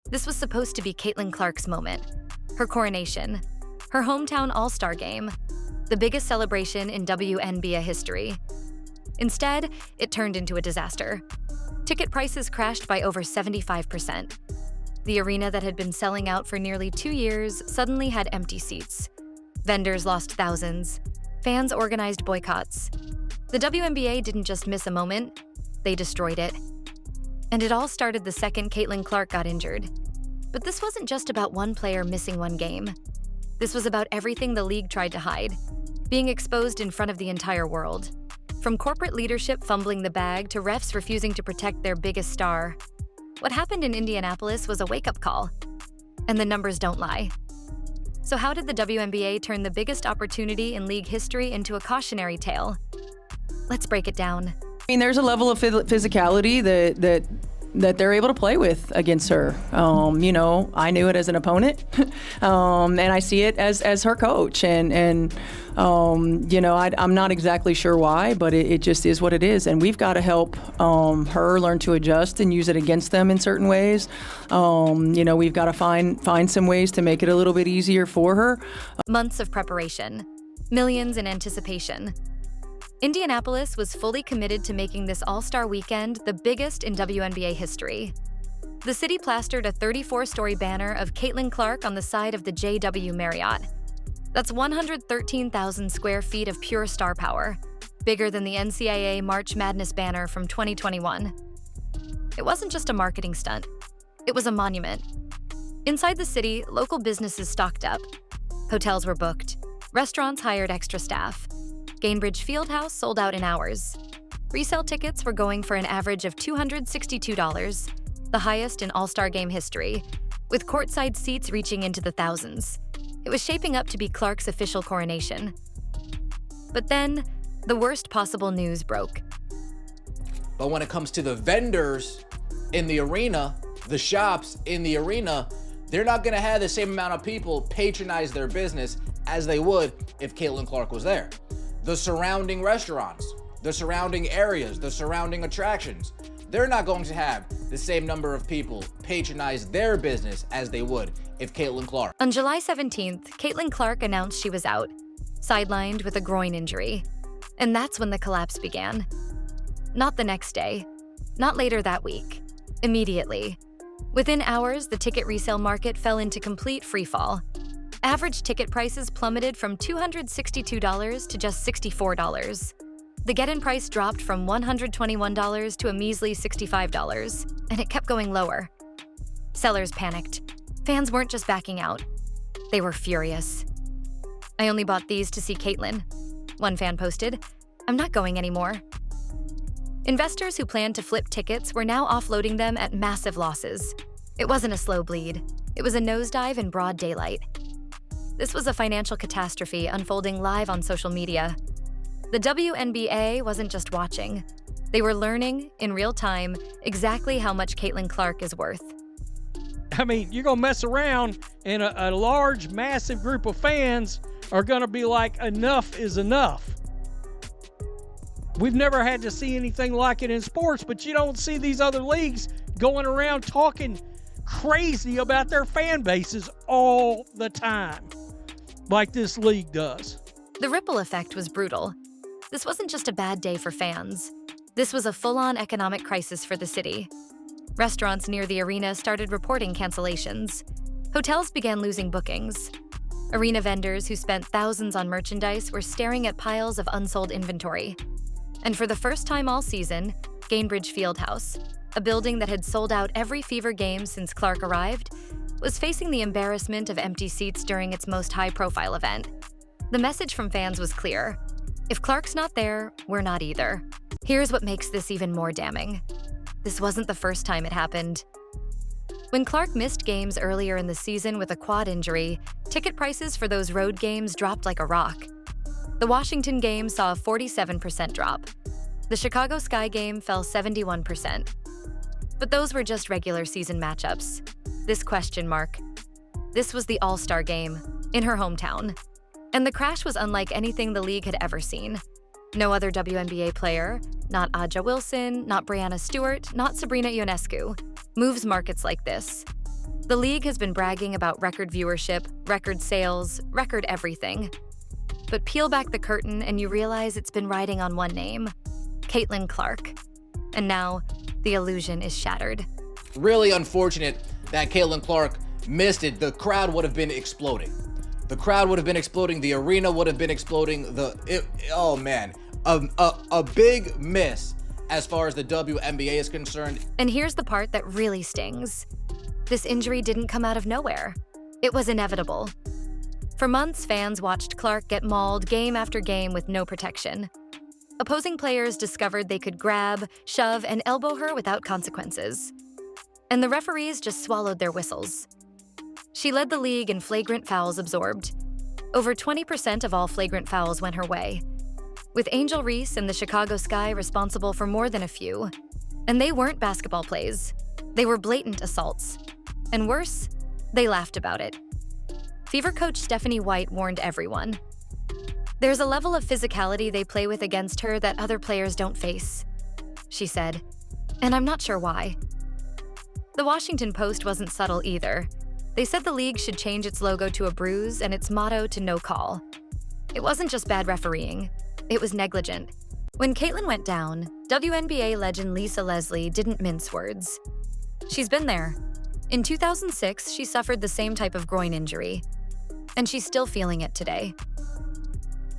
This was supposed to be Caitlin Clark's moment, her coronation, her hometown All-Star game, the biggest celebration in WNBA history. Instead, it turned into a disaster. Ticket prices crashed by over 75%. The arena that had been selling out for nearly 2 years suddenly had empty seats. Vendors lost thousands. Fans organized boycotts. The WNBA didn't just miss a moment, they destroyed it. And it all started the second Caitlin Clark got injured. But this wasn't just about one player missing one game. This was about everything the league tried to hide, being exposed in front of the entire world. From corporate leadership fumbling the bag to refs refusing to protect their biggest star. What happened in Indianapolis was a wake-up call. And the numbers don't lie. So how did the WNBA turn the biggest opportunity in league history into a cautionary tale? Let's break it down. I mean, there's a level of physicality that they're able to play with against her. I knew it as an opponent, and I see it as her coach. I'm not exactly sure why, but it just is what it is. And we've got to help her learn to adjust and use it against them in certain ways. We've got to find some ways to make it a little bit easier for her. Months of preparation, millions in anticipation. Indianapolis was fully committed to making this All-Star weekend the biggest in WNBA history. The city plastered a 34-story banner of Caitlin Clark on the side of the JW Marriott. That's 113,000 square feet of pure star power, bigger than the NCAA March Madness banner from 2021. It wasn't just a marketing stunt. It was a monument. Inside the city, local businesses stocked up. Hotels were booked. Restaurants hired extra staff. Gainbridge Fieldhouse sold out in hours. Resale tickets were going for an average of $262, the highest in All-Star Game history, with courtside seats reaching into the thousands. It was shaping up to be Clark's official coronation. But then, the worst possible news broke. But when it comes to the vendors in the arena, the shops in the arena, they're not going to have the same amount of people patronize their business as they would if Caitlin Clark was there. The surrounding restaurants, the surrounding areas, the surrounding attractions, they're not going to have the same number of people patronize their business as they would if Caitlin Clark. On July 17th, Caitlin Clark announced she was out, sidelined with a groin injury. And that's when the collapse began. Not the next day, not later that week, immediately. Within hours, the ticket resale market fell into complete freefall. Average ticket prices plummeted from $262 to just $64. The get-in price dropped from $121 to a measly $65, and it kept going lower. Sellers panicked. Fans weren't just backing out. They were furious. "I only bought these to see Caitlin," one fan posted. "I'm not going anymore." Investors who planned to flip tickets were now offloading them at massive losses. It wasn't a slow bleed. It was a nosedive in broad daylight. This was a financial catastrophe unfolding live on social media. The WNBA wasn't just watching. They were learning, in real time, exactly how much Caitlin Clark is worth. I mean, you're going to mess around and a large, massive group of fans are going to be like, enough is enough. We've never had to see anything like it in sports, but you don't see these other leagues going around talking crazy about their fan bases all the time, like this league does. The ripple effect was brutal. This wasn't just a bad day for fans. This was a full-on economic crisis for the city. Restaurants near the arena started reporting cancellations. Hotels began losing bookings. Arena vendors who spent thousands on merchandise were staring at piles of unsold inventory. And for the first time all season, Gainbridge Fieldhouse, a building that had sold out every Fever game since Clark arrived, was facing the embarrassment of empty seats during its most high-profile event. The message from fans was clear. If Clark's not there, we're not either. Here's what makes this even more damning. This wasn't the first time it happened. When Clark missed games earlier in the season with a quad injury, ticket prices for those road games dropped like a rock. The Washington game saw a 47% drop. The Chicago Sky game fell 71%. But those were just regular season matchups. This question mark. This was the All-Star game, in her hometown. And the crash was unlike anything the league had ever seen. No other WNBA player, not Aja Wilson, not Brianna Stewart, not Sabrina Ionescu, moves markets like this. The league has been bragging about record viewership, record sales, record everything. But peel back the curtain and you realize it's been riding on one name, Caitlin Clark. And now, the illusion is shattered. Really unfortunate that Caitlin Clark missed it. The crowd would have been exploding. The crowd would have been exploding. The arena would have been exploding. Oh man, a big miss as far as the WNBA is concerned. And here's the part that really stings. This injury didn't come out of nowhere. It was inevitable. For months, fans watched Clark get mauled game after game with no protection. Opposing players discovered they could grab, shove, and elbow her without consequences. And the referees just swallowed their whistles. She led the league in flagrant fouls absorbed. Over 20% of all flagrant fouls went her way, with Angel Reese and the Chicago Sky responsible for more than a few. And they weren't basketball plays. They were blatant assaults. And worse, they laughed about it. Fever coach Stephanie White warned everyone. There's a level of physicality they play with against her that other players don't face, she said, and I'm not sure why. The Washington Post wasn't subtle either. They said the league should change its logo to a bruise and its motto to no call. It wasn't just bad refereeing, it was negligent. When Caitlin went down, WNBA legend Lisa Leslie didn't mince words. She's been there. In 2006, she suffered the same type of groin injury, and she's still feeling it today.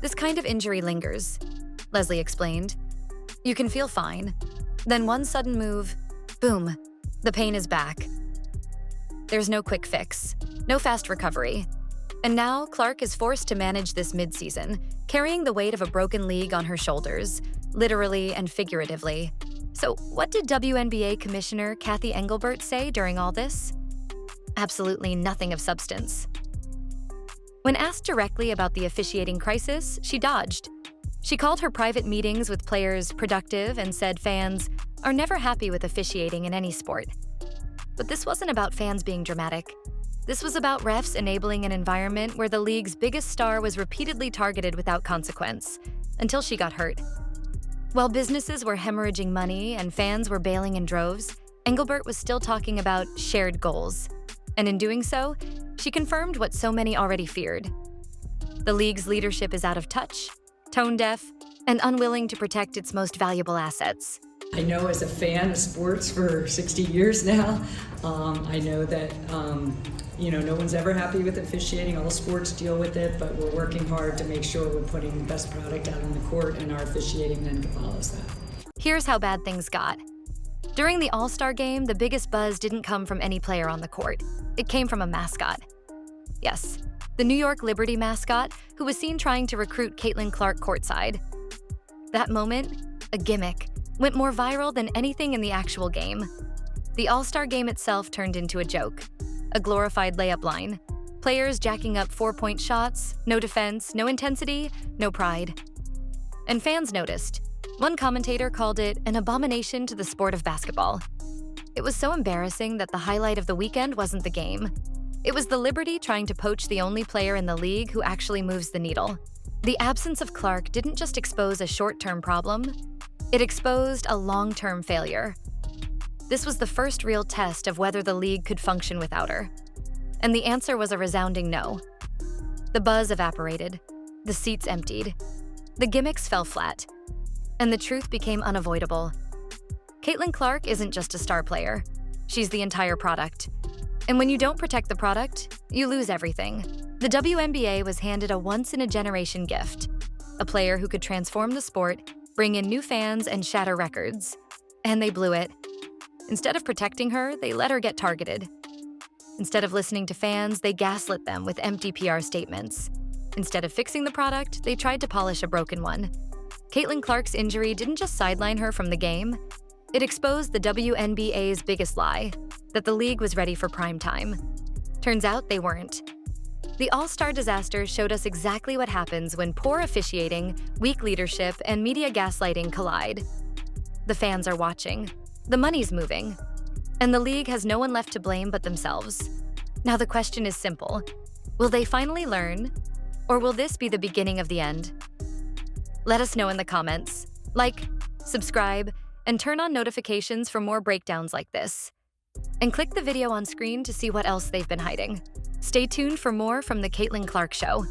This kind of injury lingers, Leslie explained. You can feel fine. Then one sudden move, boom, the pain is back. There's no quick fix, no fast recovery. And now Clark is forced to manage this midseason, carrying the weight of a broken league on her shoulders, literally and figuratively. So what did WNBA Commissioner Kathy Engelbert say during all this? Absolutely nothing of substance. When asked directly about the officiating crisis, she dodged. She called her private meetings with players productive and said fans are never happy with officiating in any sport. But this wasn't about fans being dramatic. This was about refs enabling an environment where the league's biggest star was repeatedly targeted without consequence, until she got hurt. While businesses were hemorrhaging money and fans were bailing in droves, Engelbert was still talking about shared goals. And in doing so, she confirmed what so many already feared. The league's leadership is out of touch, tone-deaf, and unwilling to protect its most valuable assets. I know as a fan of sports for 60 years now, I know that, no one's ever happy with officiating. All sports deal with it, but we're working hard to make sure we're putting the best product out on the court, and our officiating then follows that. Here's how bad things got. During the All-Star game, the biggest buzz didn't come from any player on the court. It came from a mascot. Yes, the New York Liberty mascot, who was seen trying to recruit Caitlin Clark courtside. That moment, a gimmick, went more viral than anything in the actual game. The All-Star game itself turned into a joke, a glorified layup line. Players jacking up 4-point shots, no defense, no intensity, no pride. And fans noticed. One commentator called it an abomination to the sport of basketball. It was so embarrassing that the highlight of the weekend wasn't the game. It was the Liberty trying to poach the only player in the league who actually moves the needle. The absence of Clark didn't just expose a short-term problem, it exposed a long-term failure. This was the first real test of whether the league could function without her. And the answer was a resounding no. The buzz evaporated, the seats emptied, the gimmicks fell flat, and the truth became unavoidable. Caitlin Clark isn't just a star player, she's the entire product. And when you don't protect the product, you lose everything. The WNBA was handed a once-in-a-generation gift, a player who could transform the sport, bring in new fans, and shatter records. And they blew it. Instead of protecting her, they let her get targeted. Instead of listening to fans, they gaslit them with empty PR statements. Instead of fixing the product, they tried to polish a broken one. Caitlin Clark's injury didn't just sideline her from the game, it exposed the WNBA's biggest lie, that the league was ready for prime time. Turns out they weren't. The All-Star disaster showed us exactly what happens when poor officiating, weak leadership, and media gaslighting collide. The fans are watching, the money's moving, and the league has no one left to blame but themselves. Now the question is simple. Will they finally learn, or will this be the beginning of the end? Let us know in the comments. Like, subscribe, and turn on notifications for more breakdowns like this. And click the video on screen to see what else they've been hiding. Stay tuned for more from The Caitlin Clark Show.